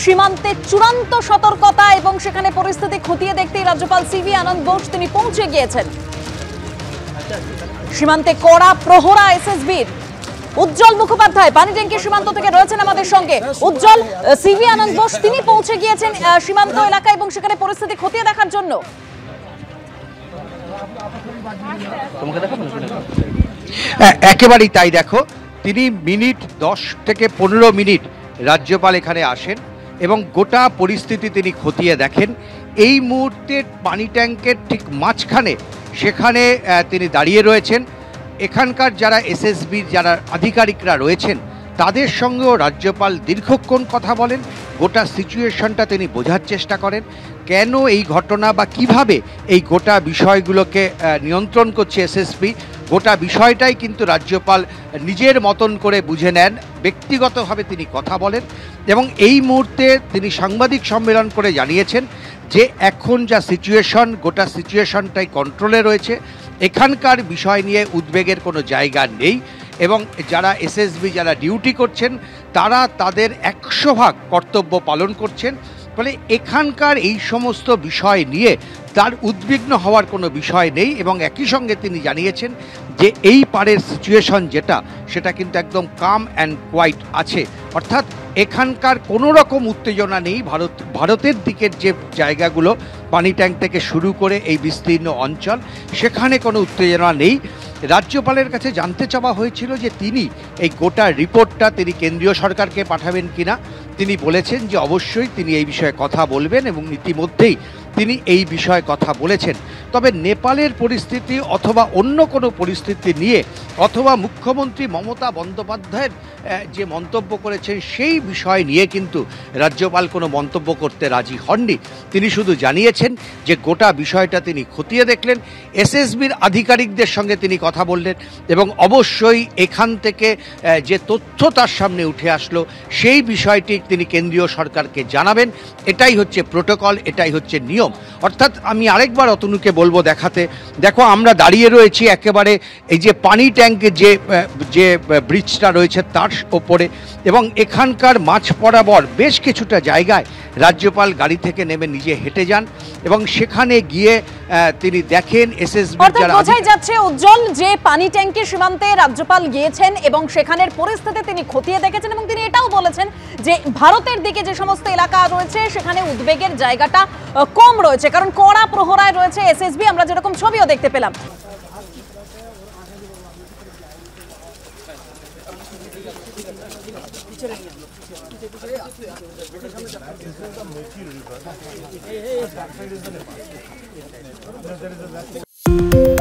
সীমান্তে চূড়ান্ত সতর্কতা এবং সেখানে পরিস্থিতি খতিয়ে দেখতেই রাজ্যপাল সিভি আনন্দ বোস তিনি পৌঁছে গিয়েছেন। সীমান্তে কড়া প্রহরা এসএসবির। উজ্জ্বল মুখোপাধ্যায় পানি ট্যাঙ্কি সীমান্ত থেকে রয়েছেন আমাদের সঙ্গে। উজ্জ্বল, সিভি আনন্দ বোস তিনি পৌঁছে গিয়েছেন সীমান্ত এলাকা এবং সেখানে পরিস্থিতি খতিয়ে দেখার জন্য। একেবারেই তাই। দেখো, তিনি মিনিট 10 থেকে 15 মিনিট রাজ্যপাল এখানে আসেন এবং গোটা পরিস্থিতি তিনি খতিয়ে দেখেন। এই মুহূর্তে পানি ট্যাঙ্কের ঠিক মাঝখানে সেখানে তিনি দাঁড়িয়ে রয়েছেন। এখানকার যারা এসএসবির যারা আধিকারিকরা রয়েছেন তাদের সঙ্গেও রাজ্যপাল দীর্ঘক্ষণ কথা বলেন। গোটা সিচুয়েশনটা তিনি বোঝার চেষ্টা করেন, কেন এই ঘটনা বা কিভাবে এই গোটা বিষয়গুলোকে নিয়ন্ত্রণ করছে এসএসবি। গোটা বিষয়টাই কিন্তু রাজ্যপাল নিজের মতন করে বুঝে নেন, ব্যক্তিগতভাবে তিনি কথা বলেন এবং এই মুহূর্তে তিনি সাংবাদিক সম্মেলন করে জানিয়েছেন যে এখন যা সিচুয়েশন, গোটা সিচুয়েশনটাই কন্ট্রোলে রয়েছে। এখানকার বিষয় নিয়ে উদ্বেগের কোনো জায়গা নেই এবং যারা এসএসবি যারা ডিউটি করছেন তারা তাদের 100% কর্তব্য পালন করছেন। ফলে এখানকার এই সমস্ত বিষয় নিয়ে তার উদ্বিগ্ন হওয়ার কোনো বিষয় নেই এবং একই সঙ্গে তিনি জানিয়েছেন যে এই পারের সিচুয়েশন যেটা সেটা কিন্তু একদম কাম অ্যান্ড কোয়াইট আছে, অর্থাৎ এখানকার কোনো রকম উত্তেজনা নেই। ভারতের দিকের যে জায়গাগুলো পানি ট্যাঙ্ক থেকে শুরু করে এই বিস্তীর্ণ অঞ্চল, সেখানে কোনো উত্তেজনা নেই। রাজ্যপালের কাছে জানতে চাওয়া হয়েছিল যে তিনি এই গোটা রিপোর্টটা তিনি কেন্দ্রীয় সরকারকে পাঠাবেন কিনা। তিনি বলেছেন যে অবশ্যই তিনি এই বিষয়ে কথা বলবেন এবং ইতিমধ্যেই তিনি এই বিষয়ে কথা বলেছেন। তবে নেপালের পরিস্থিতি অথবা অন্য কোনো পরিস্থিতি নিয়ে অথবা মুখ্যমন্ত্রী মমতা বন্দ্যোপাধ্যায়ের যে মন্তব্য করেছেন সেই বিষয় নিয়ে কিন্তু রাজ্যপাল কোনো মন্তব্য করতে রাজি হননি। তিনি শুধু জানিয়েছেন যে গোটা বিষয়টা তিনি খতিয়ে দেখলেন, এসএসবির আধিকারিকদের সঙ্গে তিনি কথা বললেন এবং অবশ্যই এখান থেকে যে তথ্য তার সামনে উঠে আসলো সেই বিষয়টি তিনি কেন্দ্রীয় সরকারকে জানাবেন। এটাই হচ্ছে প্রোটোকল, এটাই হচ্ছে নিয়ম। অর্থাৎ আমি আরেকবার অতনুকে বলবো দেখাতে, দেখো আমরা দাঁড়িয়ে রয়েছি একেবারে এই যে পানি ট্যাঙ্কের যে ব্রিজটা রয়েছে তার ওপরে এবং এখানকার মাঝ বরাবর বেশ কিছুটা জায়গায় রাজ্যপাল গাড়ি থেকে নেমে নিজে হেঁটে যান এবং সেখানে গিয়ে তিনি দেখেন এসএসবি যারা। বোঝাই যাচ্ছে উজ্জ্বল যে পানি ট্যাঙ্কের সীমান্তে রাজ্যপাল গিয়েছেন এবং সেখানের পরিস্থিতি তিনি খতিয়ে দেখেছেন এবং তিনি এটাও বলেছেন যে ভারতের দিকে যে সমস্ত এলাকা রয়েছে সেখানে উদ্বেগের জায়গাটা কম রয়েছে, কারণ কড়া প্রহরায় রয়েছে এসএসবি, আমরা যেরকম ছবিও দেখতে পেলাম। There is a